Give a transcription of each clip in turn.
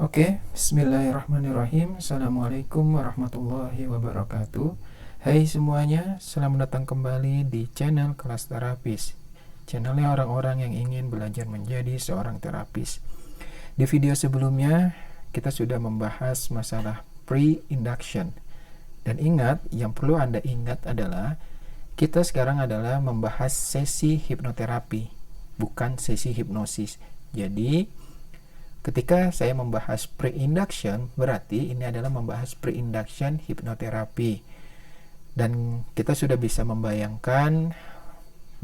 Oke, bismillahirrahmanirrahim. Assalamualaikum warahmatullahi wabarakatuh. Hai semuanya, selamat datang kembali di channel Kelas Terapis. Channelnya orang-orang yang ingin belajar menjadi seorang terapis. Di video sebelumnya, kita sudah membahas masalah pre-induction. Dan ingat, yang perlu Anda ingat adalah kita sekarang adalah membahas sesi hipnoterapi, bukan sesi hipnosis. Jadi, ketika saya membahas pre-induction, berarti ini adalah membahas pre-induction hipnoterapi. Dan kita sudah bisa membayangkan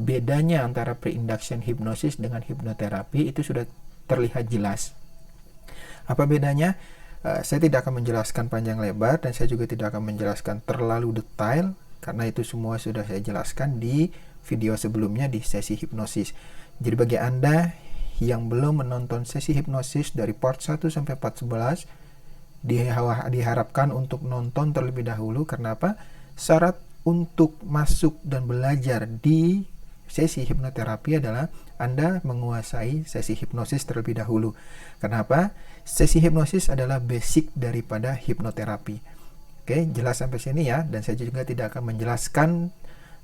bedanya antara pre-induction hipnosis dengan hipnoterapi itu sudah terlihat jelas. Apa bedanya? Saya tidak akan menjelaskan panjang lebar dan saya juga tidak akan menjelaskan terlalu detail karena itu semua sudah saya jelaskan di video sebelumnya di sesi hipnosis. Jadi bagi Anda yang belum menonton sesi hipnosis dari part 1 sampai part 11 diharapkan untuk nonton terlebih dahulu. Karena apa? Syarat untuk masuk dan belajar di sesi hipnoterapi adalah Anda menguasai sesi hipnosis terlebih dahulu. Kenapa? Sesi hipnosis adalah basic daripada hipnoterapi. Oke, jelas sampai sini ya. Dan saya juga tidak akan menjelaskan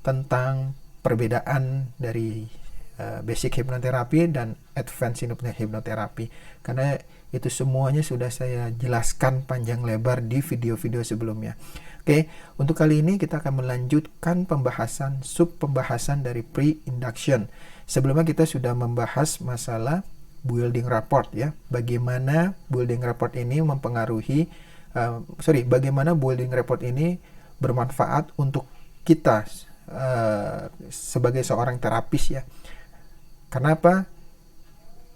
tentang perbedaan dari basic hipnoterapi dan advanced hipnoterapi karena itu semuanya sudah saya jelaskan panjang lebar di video-video sebelumnya. Oke, untuk kali ini kita akan melanjutkan pembahasan dari pre-induction. Sebelumnya kita sudah membahas masalah building rapport ya. Bagaimana building rapport ini mempengaruhi bagaimana building rapport ini bermanfaat untuk kita sebagai seorang terapis ya. Kenapa?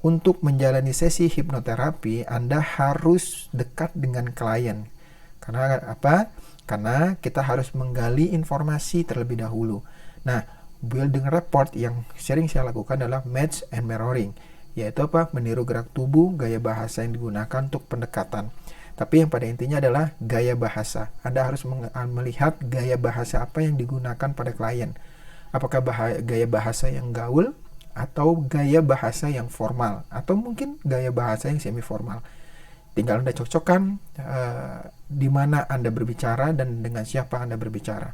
Untuk menjalani sesi hipnoterapi, Anda harus dekat dengan klien. Karena apa? Karena kita harus menggali informasi terlebih dahulu. Nah, building rapport yang sering saya lakukan adalah match and mirroring. Yaitu apa? Meniru gerak tubuh, gaya bahasa yang digunakan untuk pendekatan. Tapi yang pada intinya adalah gaya bahasa. Anda harus melihat gaya bahasa apa yang digunakan pada klien. Apakah gaya bahasa yang gaul? Atau gaya bahasa yang formal, atau mungkin gaya bahasa yang semi formal. Tinggal Anda cocokkan di mana Anda berbicara dan dengan siapa Anda berbicara.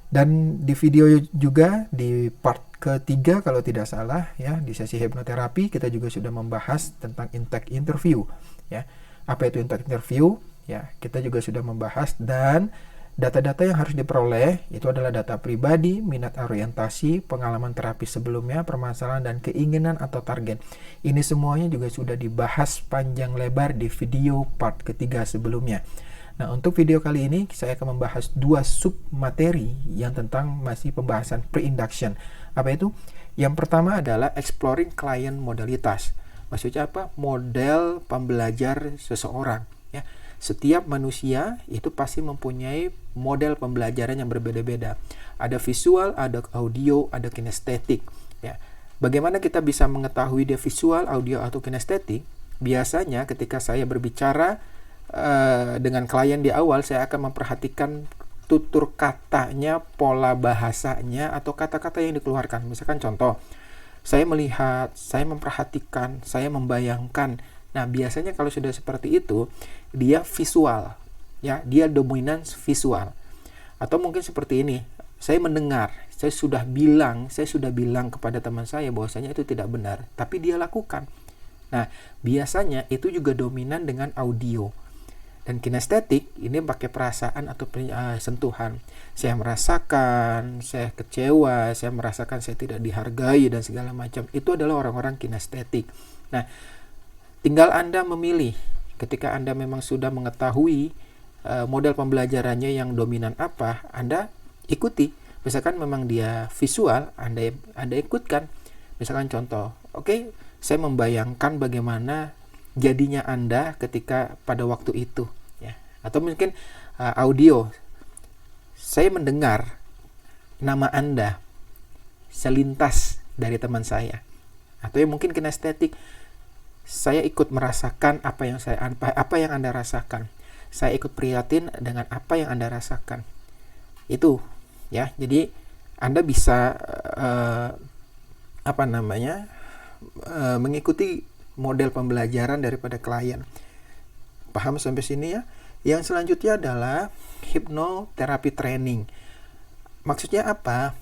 Dan di video juga di part ketiga kalau tidak salah ya, di sesi hipnoterapi kita juga sudah membahas tentang intake interview ya. Apa itu intake interview? Ya, kita juga sudah membahas dan data-data yang harus diperoleh itu adalah data pribadi, minat orientasi, pengalaman terapi sebelumnya, permasalahan dan keinginan atau target. Ini semuanya juga sudah dibahas panjang lebar di video part ketiga sebelumnya. Nah, untuk video kali ini saya akan membahas dua sub materi yang tentang masih pembahasan pre-induction. Apa itu? Yang pertama adalah exploring client modalitas. Maksudnya apa? Model pembelajar seseorang ya. Setiap manusia itu pasti mempunyai model pembelajaran yang berbeda-beda. Ada visual, ada audio, ada kinestetik. Ya. Bagaimana kita bisa mengetahui dia visual, audio, atau kinestetik? Biasanya ketika saya berbicara dengan klien di awal, saya akan memperhatikan tutur katanya, pola bahasanya, atau kata-kata yang dikeluarkan. Misalkan contoh, saya melihat, saya memperhatikan, saya membayangkan. Nah, biasanya kalau sudah seperti itu, dia visual, ya, dia dominan visual. Atau mungkin seperti ini, saya mendengar, saya sudah bilang kepada teman saya bahwasanya itu tidak benar, tapi dia lakukan. Nah, biasanya itu juga dominan dengan audio. Dan kinestetik ini pakai perasaan atau sentuhan. Saya merasakan, saya kecewa, saya merasakan saya tidak dihargai dan segala macam. Itu adalah orang-orang kinestetik. Nah, tinggal Anda memilih. Ketika Anda memang sudah mengetahui model pembelajarannya yang dominan apa, Anda ikuti. Misalkan memang dia visual, Anda ikutkan. Misalkan contoh, oke, saya membayangkan bagaimana jadinya Anda ketika pada waktu itu. Ya. Atau mungkin audio, saya mendengar nama Anda selintas dari teman saya. Atau mungkin kinestetik, saya ikut merasakan apa yang Anda rasakan. Saya ikut prihatin dengan apa yang Anda rasakan. Itu ya. Jadi Anda bisa mengikuti model pembelajaran daripada klien. Paham sampai sini ya? Yang selanjutnya adalah hipnoterapi training. Maksudnya apa?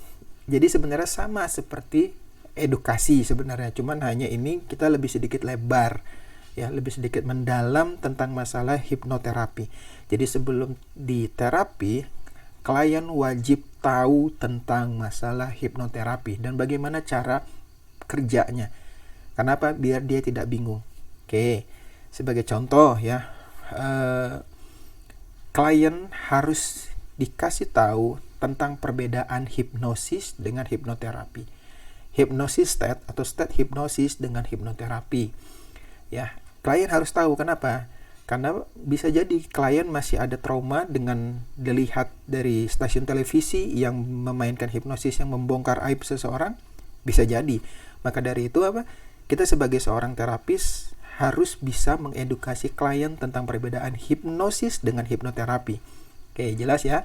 Jadi sebenarnya sama seperti edukasi sebenarnya, cuman hanya ini kita lebih sedikit lebar, ya, lebih sedikit mendalam tentang masalah hipnoterapi. Jadi sebelum di terapi, klien wajib tahu tentang masalah hipnoterapi dan bagaimana cara kerjanya. Kenapa? Biar dia tidak bingung. Oke, sebagai contoh ya, klien harus dikasih tahu tentang perbedaan hipnosis dengan hipnoterapi. Hipnosis state atau state hipnosis dengan hipnoterapi. Ya, klien harus tahu kenapa? Karena bisa jadi klien masih ada trauma dengan dilihat dari stasiun televisi yang memainkan hipnosis yang membongkar aib seseorang, bisa jadi. Maka dari itu kita sebagai seorang terapis harus bisa mengedukasi klien tentang perbedaan hipnosis dengan hipnoterapi. Oke, jelas ya?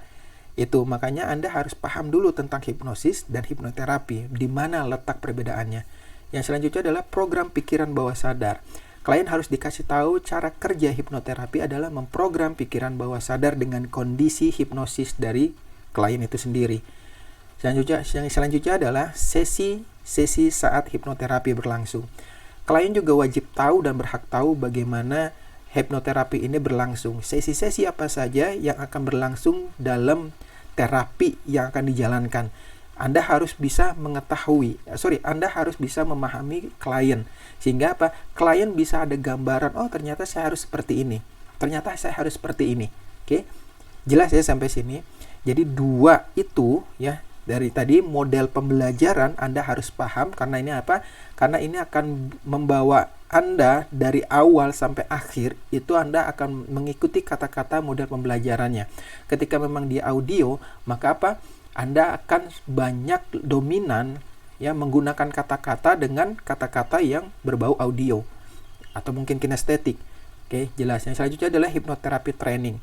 Itu makanya Anda harus paham dulu tentang hipnosis dan hipnoterapi, di mana letak perbedaannya. Yang selanjutnya adalah program pikiran bawah sadar. Klien harus dikasih tahu cara kerja hipnoterapi adalah memprogram pikiran bawah sadar dengan kondisi hipnosis dari klien itu sendiri. Yang selanjutnya adalah sesi saat hipnoterapi berlangsung. Klien juga wajib tahu dan berhak tahu bagaimana hipnoterapi ini berlangsung. Sesi-sesi apa saja yang akan berlangsung dalam terapi yang akan dijalankan. Anda harus bisa Anda harus bisa memahami klien. Sehingga klien bisa ada gambaran, oh ternyata saya harus seperti ini. Ternyata saya harus seperti ini. Oke. Jelas ya sampai sini. Jadi dua itu ya, dari tadi model pembelajaran Anda harus paham, karena ini karena ini akan membawa Anda dari awal sampai akhir, itu Anda akan mengikuti kata-kata model pembelajarannya. Ketika memang di audio, maka Anda akan banyak dominan ya menggunakan kata-kata dengan kata-kata yang berbau audio atau mungkin kinestetik. Oke, jelas. Yang selanjutnya adalah hipnoterapi training.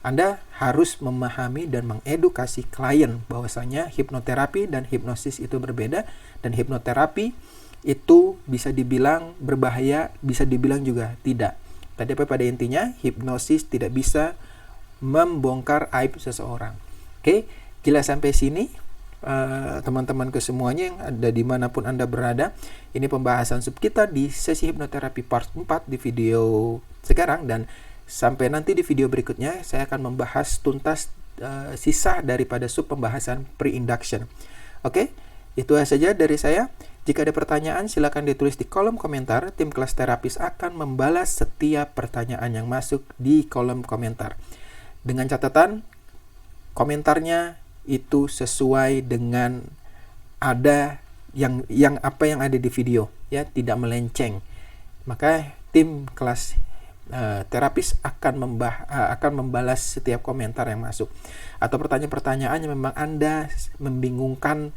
Anda harus memahami dan mengedukasi klien bahwasanya hipnoterapi dan hipnosis itu berbeda, dan hipnoterapi itu bisa dibilang berbahaya, bisa dibilang juga tidak. Tadi pada intinya hipnosis tidak bisa membongkar aib seseorang. Oke, jelas sampai sini teman-temanku semuanya yang ada dimanapun Anda berada. Ini pembahasan sub kita di sesi hipnoterapi part 4 di video sekarang, dan sampai nanti di video berikutnya saya akan membahas tuntas sisa daripada sub pembahasan pre-induction. Oke, itu saja dari saya. Jika ada pertanyaan silakan ditulis di kolom komentar. Tim kelas terapis akan membalas setiap pertanyaan yang masuk di kolom komentar. Dengan catatan komentarnya itu sesuai dengan apa yang ada di video ya, tidak melenceng. Maka tim kelas terapis akan membalas setiap komentar yang masuk. Atau pertanyaan-pertanyaan yang memang Anda membingungkan,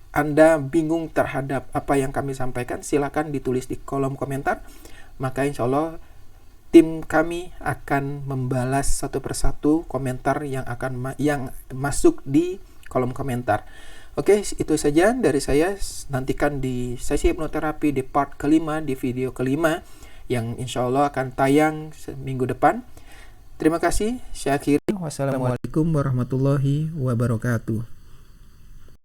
Anda bingung terhadap apa yang kami sampaikan, silakan ditulis di kolom komentar. Maka insya Allah tim kami akan membalas satu persatu komentar yang masuk di kolom komentar. Oke, itu saja dari saya. Nantikan di sesi hipnoterapi di part kelima, di video kelima, yang insya Allah akan tayang minggu depan. Terima kasih. Saya akhiri. Wassalamualaikum warahmatullahi wabarakatuh.